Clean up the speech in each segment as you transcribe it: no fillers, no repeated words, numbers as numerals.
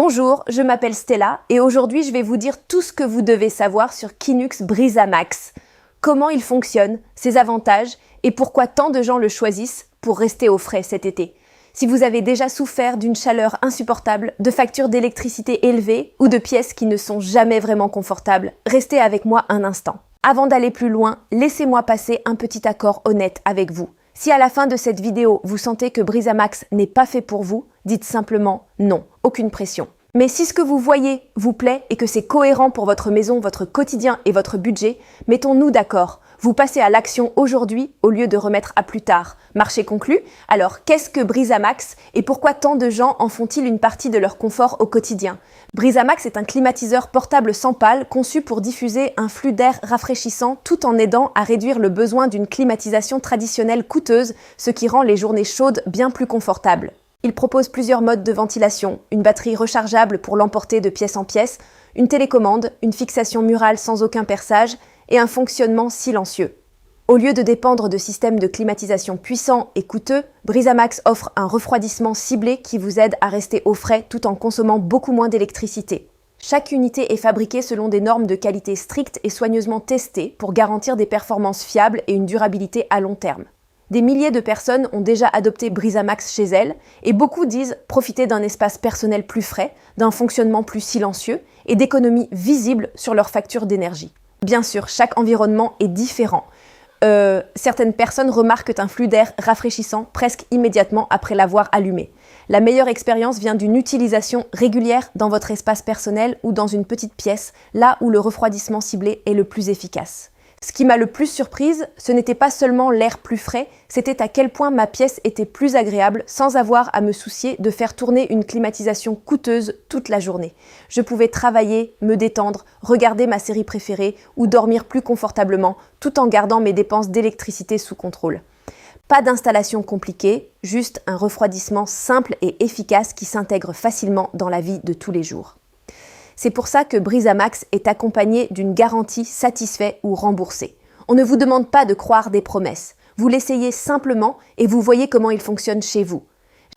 Bonjour, je m'appelle Stella et aujourd'hui je vais vous dire tout ce que vous devez savoir sur Kinux Brisamax. Comment il fonctionne, ses avantages et pourquoi tant de gens le choisissent pour rester au frais cet été. Si vous avez déjà souffert d'une chaleur insupportable, de factures d'électricité élevées ou de pièces qui ne sont jamais vraiment confortables, restez avec moi un instant. Avant d'aller plus loin, laissez-moi passer un petit accord honnête avec vous. Si à la fin de cette vidéo, vous sentez que Brisamax n'est pas fait pour vous, dites simplement non, aucune pression. Mais si ce que vous voyez vous plaît et que c'est cohérent pour votre maison, votre quotidien et votre budget, mettons-nous d'accord. Vous passez à l'action aujourd'hui au lieu de remettre à plus tard. Marché conclu? Alors, qu'est-ce que Brisamax et pourquoi tant de gens en font-ils une partie de leur confort au quotidien? Brisamax est un climatiseur portable sans pales conçu pour diffuser un flux d'air rafraîchissant tout en aidant à réduire le besoin d'une climatisation traditionnelle coûteuse, ce qui rend les journées chaudes bien plus confortables. Il propose plusieurs modes de ventilation, une batterie rechargeable pour l'emporter de pièce en pièce, une télécommande, une fixation murale sans aucun perçage et un fonctionnement silencieux. Au lieu de dépendre de systèmes de climatisation puissants et coûteux, Brisamax offre un refroidissement ciblé qui vous aide à rester au frais tout en consommant beaucoup moins d'électricité. Chaque unité est fabriquée selon des normes de qualité strictes et soigneusement testées pour garantir des performances fiables et une durabilité à long terme. Des milliers de personnes ont déjà adopté Brisamax chez elles et beaucoup disent profiter d'un espace personnel plus frais, d'un fonctionnement plus silencieux et d'économies visibles sur leur facture d'énergie. Bien sûr, chaque environnement est différent. Certaines personnes remarquent un flux d'air rafraîchissant presque immédiatement après l'avoir allumé. La meilleure expérience vient d'une utilisation régulière dans votre espace personnel ou dans une petite pièce, là où le refroidissement ciblé est le plus efficace. Ce qui m'a le plus surprise, ce n'était pas seulement l'air plus frais, c'était à quel point ma pièce était plus agréable sans avoir à me soucier de faire tourner une climatisation coûteuse toute la journée. Je pouvais travailler, me détendre, regarder ma série préférée ou dormir plus confortablement tout en gardant mes dépenses d'électricité sous contrôle. Pas d'installation compliquée, juste un refroidissement simple et efficace qui s'intègre facilement dans la vie de tous les jours. C'est pour ça que Brisamax est accompagné d'une garantie satisfait ou remboursée. On ne vous demande pas de croire des promesses. Vous l'essayez simplement et vous voyez comment il fonctionne chez vous.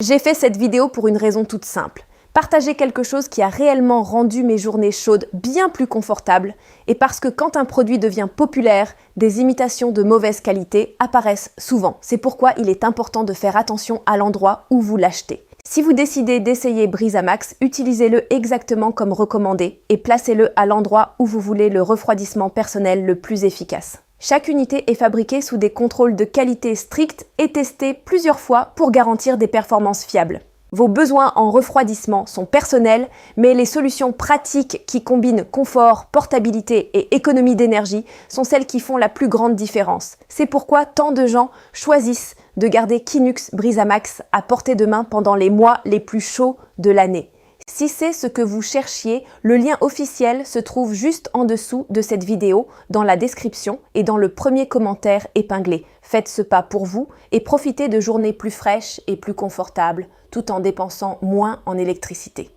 J'ai fait cette vidéo pour une raison toute simple. Partager quelque chose qui a réellement rendu mes journées chaudes bien plus confortables et parce que quand un produit devient populaire, des imitations de mauvaise qualité apparaissent souvent. C'est pourquoi il est important de faire attention à l'endroit où vous l'achetez. Si vous décidez d'essayer Brisamax, utilisez-le exactement comme recommandé et placez-le à l'endroit où vous voulez le refroidissement personnel le plus efficace. Chaque unité est fabriquée sous des contrôles de qualité stricts et testés plusieurs fois pour garantir des performances fiables. Vos besoins en refroidissement sont personnels, mais les solutions pratiques qui combinent confort, portabilité et économie d'énergie sont celles qui font la plus grande différence. C'est pourquoi tant de gens choisissent de garder Kinux Brisamax à portée de main pendant les mois les plus chauds de l'année. Si c'est ce que vous cherchiez, le lien officiel se trouve juste en dessous de cette vidéo, dans la description et dans le premier commentaire épinglé. Faites ce pas pour vous et profitez de journées plus fraîches et plus confortables, tout en dépensant moins en électricité.